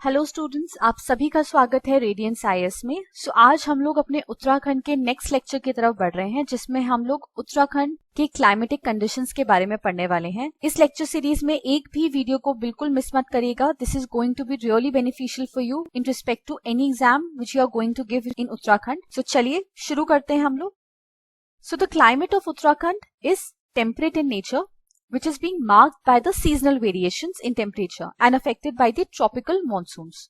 Hello students, आप सभी का स्वागत है रेडियंस आईएएस में। आज हम लोग अपने उत्तराखंड के नेक्स्ट लेक्चर की तरफ बढ़ रहे हैं, जिसमें हम लोग उत्तराखंड के क्लाइमेटिक कंडीशंस के बारे में पढ़ने वाले हैं। इस लेक्चर सीरीज में एक भी वीडियो को बिल्कुल मिस मत करिएगा। This is going to be really beneficial for you in respect to any exam which you are going to give in Uttarakhand. So चलिए शुरू करते हैं हम लोग। So the climate of Uttarakhand is temperate in nature, which is being marked by the seasonal variations in temperature and affected by the tropical monsoons.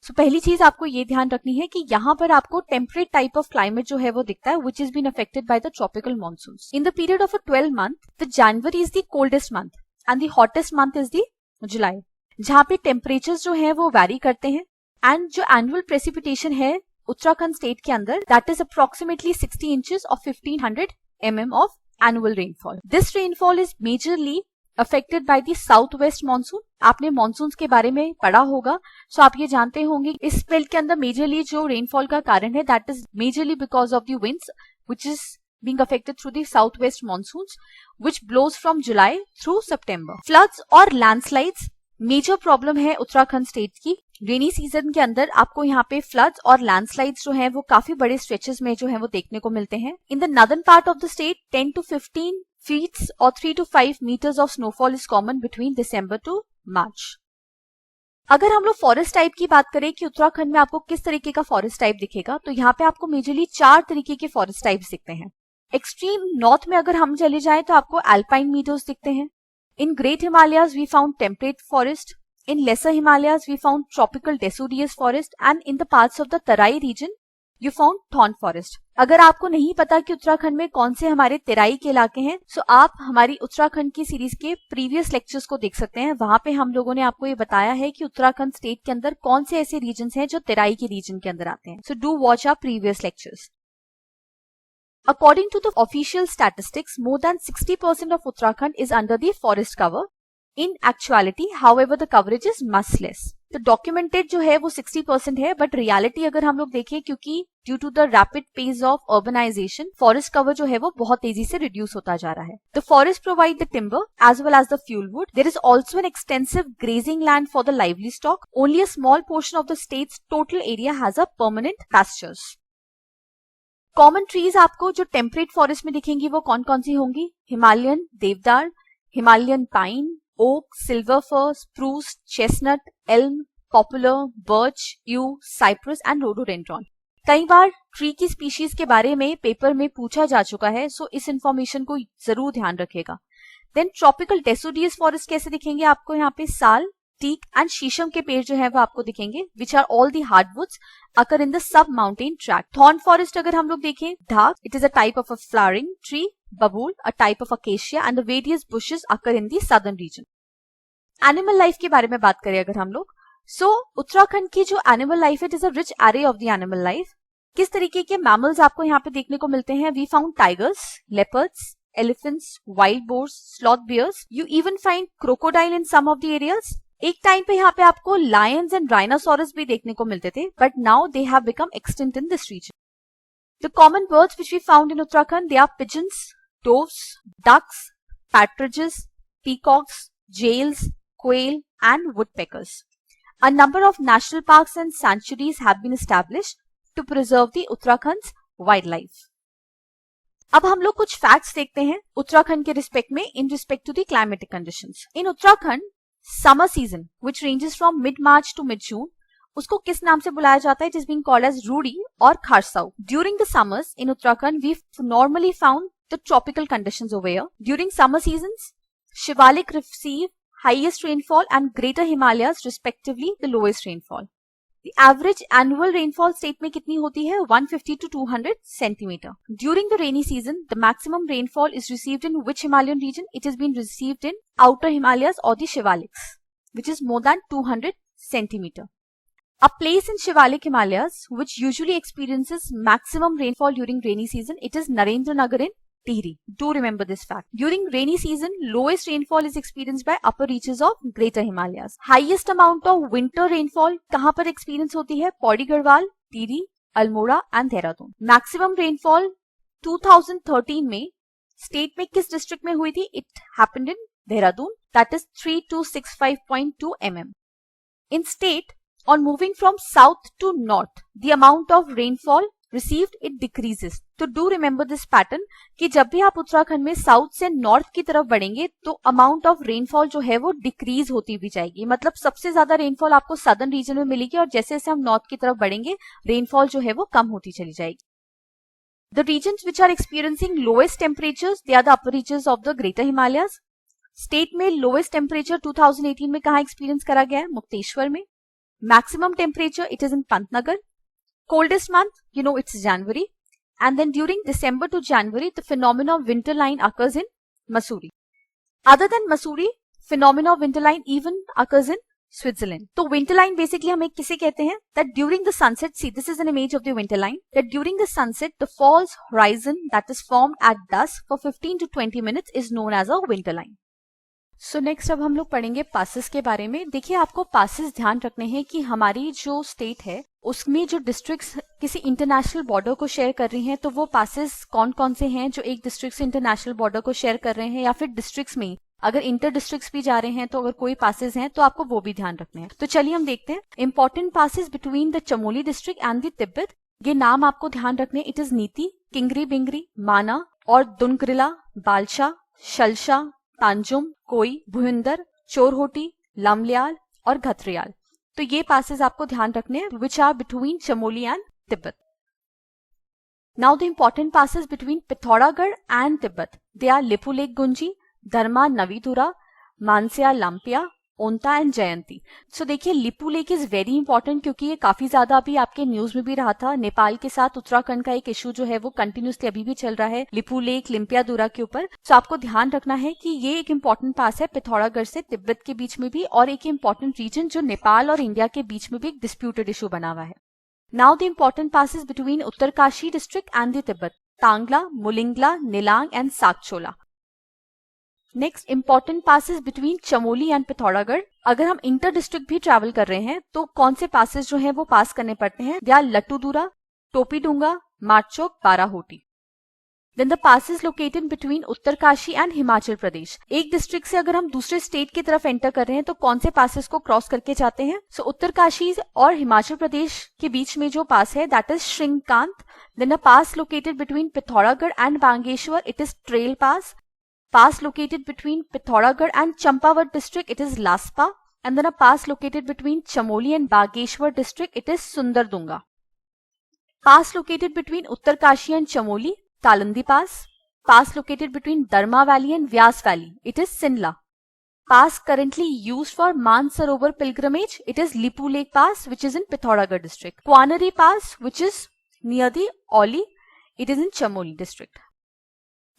So पहली चीज आपको ये ध्यान रखनी है कि यहाँ पर आपको temperate type of climate जो है वो दिखता है, which has been affected by the tropical monsoons. In the period of a 12 month, the January is the coldest month and the hottest month is the July, जहाँ पे temperatures जो है वो vary करते हैं and जो annual precipitation है Uttarakhand state के अंदर, that is approximately 60 inches or 1500 mm of annual rainfall. This rainfall is majorly affected by the southwest monsoon. आपने मानसून के बारे में पढ़ा होगा, सो आप ये जानते होंगे इस बेल्ट के अंदर मेजरली जो रेनफॉल का कारण है that is majorly because of the winds which is being affected through the southwest monsoons which blows from July through September. Floods और landslides मेजर प्रॉब्लम है उत्तराखंड स्टेट की। रेनी सीजन के अंदर आपको यहाँ पे फ्लड्स और लैंडस्लाइड्स जो है वो काफी बड़े स्ट्रेचेस में जो है वो देखने को मिलते हैं। In the northern part of the state 10 to 15 feet और 3 to 5 meters of snowfall is common between December to March. अगर हम लोग फॉरेस्ट टाइप की बात करें कि उत्तराखंड में आपको किस तरीके का फॉरेस्ट टाइप दिखेगा, तो यहाँ पे आपको मेजरली 4 तरीके के फॉरेस्ट टाइप्स दिखते हैं। एक्सट्रीम नॉर्थ में अगर हम चले जाएं तो आपको अल्पाइन मीडोज दिखते हैं। In Great Himalayas, we found temperate forest. In Lesser Himalayas, we found tropical deciduous forest. And in the parts of the Tarai region, you found thorn forest. अगर आपको नहीं पता कि उत्तराखंड में कौन से हमारे तेराई के इलाके हैं, सो आप हमारी उत्तराखंड की सीरीज के प्रीवियस लेक्चर्स को देख सकते हैं। वहां पे हम लोगों ने आपको ये बताया है कि उत्तराखंड स्टेट के अंदर कौन से ऐसे रीजन हैं जो तेराई के रीजन के अंदर आते हैं। So do watch our previous lectures. According to the official statistics, more than 60% of Uttarakhand is under the forest cover. In actuality, however, the coverage is much less. तो documented जो है वो 60% है, but reality अगर हम लोग देखें, क्योंकि due to the rapid pace of urbanization, forest cover जो है वो बहुत तेजी से reduce होता जा रहा है। The forest provide the timber as well as the fuel wood. There is also an extensive grazing land for the livestock. Only a small portion of the state's total area has a permanent pastures. Common trees आपको जो temperate forest में दिखेंगी वो कौन कौन सी होंगी? Himalayan deodar, Himalayan pine, oak, silver fir, spruce, chestnut, elm, poplar, birch, yew, cypress and rhododendron. कई बार ट्री की स्पीशीज के बारे में पेपर में पूछा जा चुका है, सो इस इंफॉर्मेशन को जरूर ध्यान रखिएगा। देन ट्रॉपिकल डेसिडुअस फॉरेस्ट कैसे दिखेंगे आपको? यहाँ पे साल, टीक एंड शीशम के पेड़ जो है वो आपको दिखेंगे, which are all the hardwoods occur in the sub mountain track. Thorn forest अगर हम लोग देखें, dhak, it is a type of a flowering tree, babool, a type of acacia and the various bushes occur in the southern region. Animal life के बारे में बात करें अगर हम लोग, सो उत्तराखंड की जो एनिमल लाइफ है, it is a rich array of the animal life. किस तरीके के मैमल्स आपको यहाँ पे देखने को मिलते हैं? We found tigers, leopards, elephants, wild boars, sloth bears. You even find crocodile in some of the areas. एक टाइम पे यहाँ पे आपको लायंस एंड राइनासोरस भी देखने को मिलते थे, but now they have become extinct in this region. The common birds which we found in Uttarakhand, they are pigeons, doves, ducks, partridges, peacocks, jays, quail and woodpeckers. A number of national parks and sanctuaries have been established to preserve the Uttarakhand's wildlife. अब हम लोग कुछ facts देखते हैं उत्तराखंड के respect में in respect to the climatic conditions. In Uttarakhand summer season which ranges from mid March to mid June, उसको किस नाम से बुलाया जाता है? It is being called as Rudy और खारसाऊ। During the summers in Uttarakhand, we normally found the tropical conditions over here. During summer seasons, Shivalik receive highest rainfall and Greater Himalayas respectively the lowest rainfall. The average annual rainfall state में कितनी होती है? 150 to 200 centimeter. During the rainy season, the maximum rainfall is received in which Himalayan region? It has been received in Outer Himalayas or the Shivaliks, which is more than 200 centimeter. A place in Shivalik Himalayas which usually experiences maximum rainfall during rainy season, it is Narendranagar in Tihri. Do remember this fact. During rainy season, lowest rainfall is experienced by upper reaches of Greater Himalayas. Highest amount of winter rainfall कहाँ पर experience होती है? Pauri Garhwal, Tehri, Almora and Dehradun. Maximum rainfall 2013 में state में किस district में हुई थी? It happened in Dehradun, that is 3265.2 mm. In state, On moving from south to north, the amount of rainfall received it decreases. तो do remember this pattern कि जब भी आप उत्तराखंड में साउथ से नॉर्थ की तरफ बढ़ेंगे तो अमाउंट ऑफ रेनफॉल जो है वो डिक्रीज होती भी जाएगी. मतलब सबसे ज्यादा रेनफॉल आपको सदर्न रीजन में मिलेगी और जैसे जैसे हम नॉर्थ की तरफ बढ़ेंगे रेनफॉल जो है वो कम होती चली जाएगी. The regions which are experiencing lowest temperatures, they are the upper reaches of the Greater Himalayas. State में लोएस्ट टेम्परेचर 2018 में कहाँ एक्सपीरियंस करा गया है? मुक्तेश्वर में. Maximum temperature it is in Pantnagar. Coldest month you know it's January, and then during December to January the phenomena of winter line occurs in Mussoorie. Other than Mussoorie, phenomena of winter line even occurs in Switzerland. तो winter line basically हम एक किसे कहते हैं? That during the sunset, see this is an image of the winter line, that during the sunset the false horizon that is formed at dusk for 15 to 20 minutes is known as a winter line. So next अब हम लोग पढ़ेंगे passes के बारे में. देखिए आपको passes ध्यान रखने हैं कि हमारी जो स्टेट है उसमें जो डिस्ट्रिक्ट्स किसी इंटरनेशनल बॉर्डर को शेयर कर रही हैं तो वो पासेस कौन कौन से हैं जो एक डिस्ट्रिक्ट से इंटरनेशनल बॉर्डर को शेयर कर रहे हैं, या फिर डिस्ट्रिक्ट्स में अगर इंटर डिस्ट्रिक्ट्स भी जा रहे हैं तो अगर कोई पासेस हैं तो आपको वो भी ध्यान रखने हैं. तो चलिए हम देखते हैं. Important passes between the Chamoli district and the Tibet. ये नाम आपको ध्यान रखने. इट इज नीति, किंगरी बिंगरी, माना और दुनकरिला, बालशा, शलशा, तांजुम, कोई, भुइंदर, चोरहोटी, लमल्याल और घतरियाल. तो ये पासेस आपको ध्यान रखने हैं which are between Chamoli and Tibet. Now the important passes between Pithoragarh and Tibet. They are Lipulekh Gunji, Dharma Navidura, Mansia Lampiya, Aunta and जयंती. सो देखिए लिपुलेख इज वेरी इंपॉर्टेंट क्योंकि ये काफी ज्यादा अभी आपके न्यूज में भी रहा था. नेपाल के साथ उत्तराखंड का एक इशू जो है वो कंटिन्यूसली अभी भी चल रहा है लिपुलेख लिम्पियादुरा के ऊपर. सो आपको ध्यान रखना है कि ये एक इंपॉर्टेंट पास है पिथौरागढ़ से तिब्बत के बीच में भी, और एक इंपॉर्टेंट रीजन जो नेपाल और इंडिया के बीच में भी एक डिस्प्यूटेड इशू बना हुआ है. Now the important passes between Uttarkashi district and the Tibet. Tangla, Mulingla, Nilang and Sakchola. Next important passes between Chamoli and Pithoragarh. अगर हम इंटर डिस्ट्रिक्ट भी ट्रैवल कर रहे हैं तो कौन से पासेस जो हैं वो पास करने पड़ते हैं? They are Lattudura, Topidunga, Marchok, Barahoti. Then the passes located between Uttarkashi and Himachal Pradesh. एक डिस्ट्रिक्ट से अगर हम दूसरे स्टेट की तरफ एंटर कर रहे हैं तो कौन से पासेस को क्रॉस करके जाते हैं? सो उत्तरकाशी और हिमाचल प्रदेश के बीच में जो पास है that is Shrikanta. Then a pass located between Pithoragarh and Bageshwar, it is trail pass. Pass located between Pithoragarh and Champawat district, it is Laspa. And then a pass located between Chamoli and Bageshwar district, it is Sundardunga. Pass located between Uttarkashi and Chamoli, Talandi Pass. Pass located between Dharma Valley and Vyas Valley, it is Sinla. Pass currently used for Mansarovar pilgrimage, it is Lipulekh Pass, which is in Pithoragarh district. Quanari Pass, which is near the Oli, it is in Chamoli district.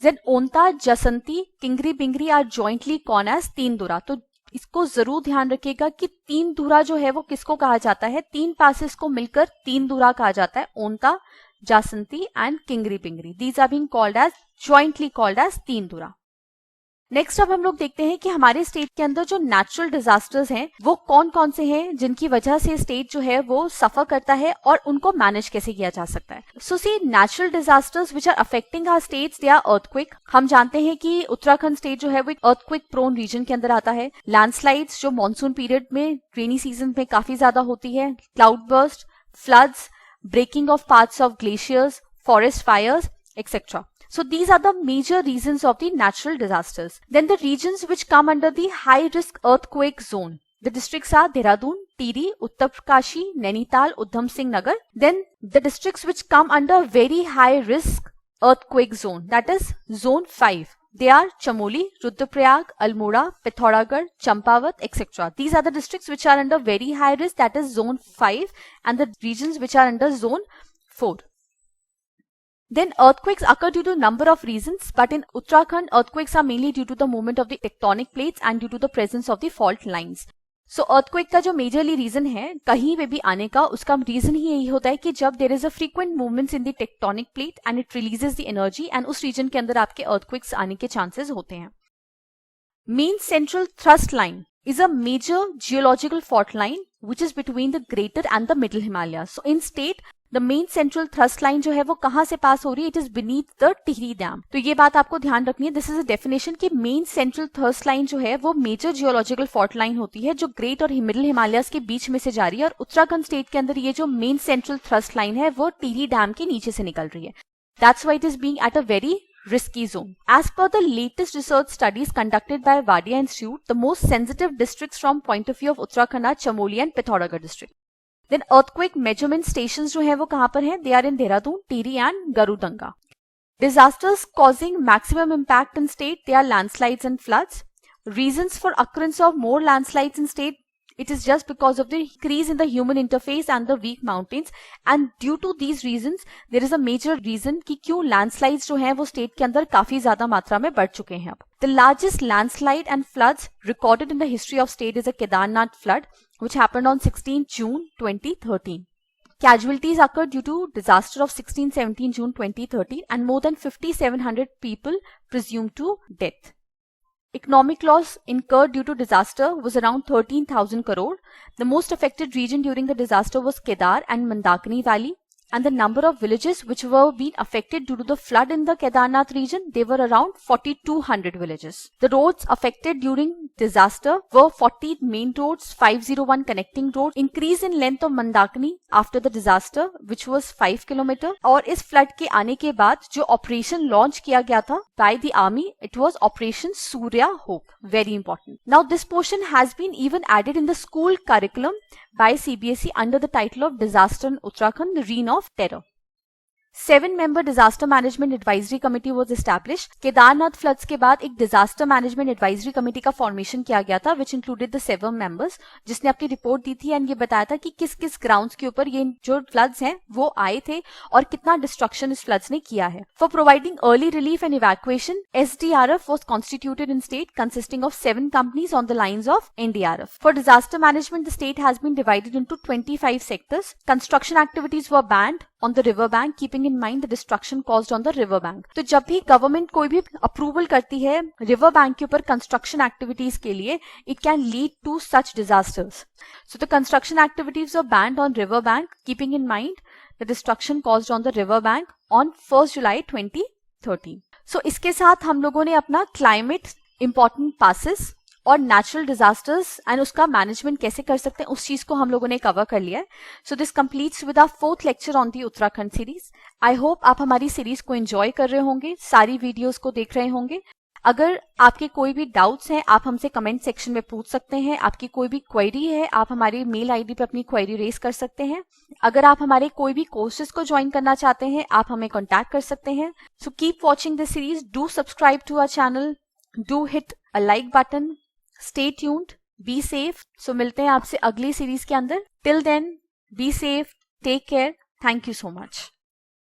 Then Onta, Jasanti, Kingri Bingri are jointly known as Teendura. तो इसको जरूर ध्यान रखिएगा कि तीनदुरा जो है वो किसको कहा जाता है? तीन पासेस को मिलकर तीनदुरा कहा जाता है. Onta, Jasanti and Kingri Bingri, these are being called as jointly called as Teendura. Next अब हम लोग देखते हैं कि हमारे स्टेट के अंदर जो नेचुरल डिजास्टर्स हैं वो कौन कौन से हैं जिनकी वजह से स्टेट जो है वो सफर करता है और उनको मैनेज कैसे किया जा सकता है. So see natural disasters which are affecting our states, they are earthquake. हम जानते हैं कि उत्तराखंड स्टेट जो है वो एक अर्थक्वेक प्रोन रीजन के अंदर आता है. लैंडस्लाइड्स जो मॉनसून पीरियड में रेनी सीजन में काफी ज्यादा होती है. Cloud burst, floods, breaking of parts of glaciers, forest fires, etc. So these are the major reasons of the natural disasters. Then the regions which come under the high risk earthquake zone. The districts are Dehradun, Tiri, Uttarkashi, Nainital, Udham Singh Nagar. Then the districts which come under very high risk earthquake zone, that is zone 5. They are Chamoli, Rudraprayag, Almora, Pithoragarh, Champawat, etc. These are the districts which are under very high risk, that is zone 5, and the regions which are under zone 4. Then earthquakes occur due to a number of reasons, but in Uttarakhand, earthquakes are mainly due to the movement of the tectonic plates and due to the presence of the fault lines. So earthquake का जो majorly reason है कहीं पे भी आने का, उसका reason ही यही होता है कि जब there is a frequent movements in the tectonic plate and it releases the energy, and उस रीजन के अंदर आपके earthquakes आने के चांसेस होते हैं. Mean central thrust line is a major geological fault line which is between the greater and the middle Himalayas. So in state, the main central thrust line जो है वो कहां से पास हो रही है, it is beneath the Tehri dam. तो ये बात आपको ध्यान रखनी है, दिस इज अ डेफिनेशन कि मेन सेंट्रल थ्रस्ट लाइन जो है वो मेजर जियोलॉजिकल फॉल्ट लाइन होती है जो ग्रेट और मिडिल हिमालयस के बीच में से जा रही है, और उत्तराखंड स्टेट के अंदर ये जो मेन सेंट्रल थ्रस्ट लाइन है वो टिहरी डैम के नीचे से निकल रही है। That's why it is being at a very risky zone. As per the latest research studies conducted by Wadia Institute, the most sensitive districts from point of view of Uttarakhand are Chamoli and Pithoragarh district. Then earthquake measurement stations जो है वो कहाँ पर हैं? They are in Dehradun, Tirri and Garudanga. Disasters causing maximum impact in state, they are landslides and floods. Reasons for occurrence of more landslides in state, it is just because of the increase in the human interface and the weak mountains, and due to these reasons there is a major reason कि क्यों landslides जो हैं वो state के अंदर काफी ज्यादा मात्रा में बढ़ चुके हैं अब। The largest landslide and floods recorded in the history of state is a Kedarnath flood which happened on 16 June 2013. Casualties occurred due to disaster of 16-17 June 2013 and more than 5,700 people presumed to death. Economic loss incurred due to disaster was around 13,000 crore. The most affected region during the disaster was Kedar and Mandakini Valley, and the number of villages which were being affected due to the flood in the Kedarnath region, they were around 4,200 villages. The roads affected during disaster were 40 main roads, 501 connecting roads. Increase in length of Mandakini after the disaster, which was 5 km. और इस flood के आने के बाद जो operation launch किया गया था by the army, it was Operation Surya Hope. Very important. Now this portion has been even added in the school curriculum by CBSE under the title of Disaster in Uttarakhand, the Reign of Terror. 7-member disaster management advisory committee was established. Kedarnath floods के बाद एक disaster management advisory committee का formation किया गया था which included the 7 members, जिसने अपनी report दी थी एंड ये बताया था कि किस किस ग्राउंड्स के ऊपर ये जो फ्लड्स हैं वो आए थे और कितना डिस्ट्रक्शन इस फ्लड्स ने किया है। For providing early relief and evacuation, SDRF was constituted in state consisting of 7 companies on the lines of NDRF. For disaster management, the state has been divided into 25 sectors. Construction activities were banned on the river bank, keeping in mind the destruction caused on the river bank. तो जब भी government कोई भी approval करती है river bank के ऊपर construction activities के लिए, it can lead to such disasters. So the construction activities are banned on river bank, keeping in mind the destruction caused on the river bank on 1 July 2013. So इसके साथ हम लोगों ने अपना क्लाइमेट इंपॉर्टेंट पासेस और natural disasters and उसका management कैसे कर सकते हैं उस चीज को हम लोगों ने कवर कर लिया है. So this completes with our 4th lecture on the Uttarakhand series. I hope आप हमारी सीरीज को एंजॉय कर रहे होंगे, सारी वीडियोस को देख रहे होंगे. अगर आपके कोई भी डाउट्स हैं आप हमसे कमेंट सेक्शन में पूछ सकते हैं. आपकी कोई भी क्वेरी है आप हमारे मेल आईडी पे अपनी क्वेरी रेज कर सकते हैं. अगर आप हमारे कोई भी कोर्सेज को ज्वाइन करना चाहते हैं आप हमें कॉन्टैक्ट कर सकते हैं. So keep watching this series, do subscribe to our channel, do hit a like button. Stay tuned, be safe. So मिलते हैं आपसे अगली सीरीज के अंदर. Till then, be safe, take care. Thank you so much.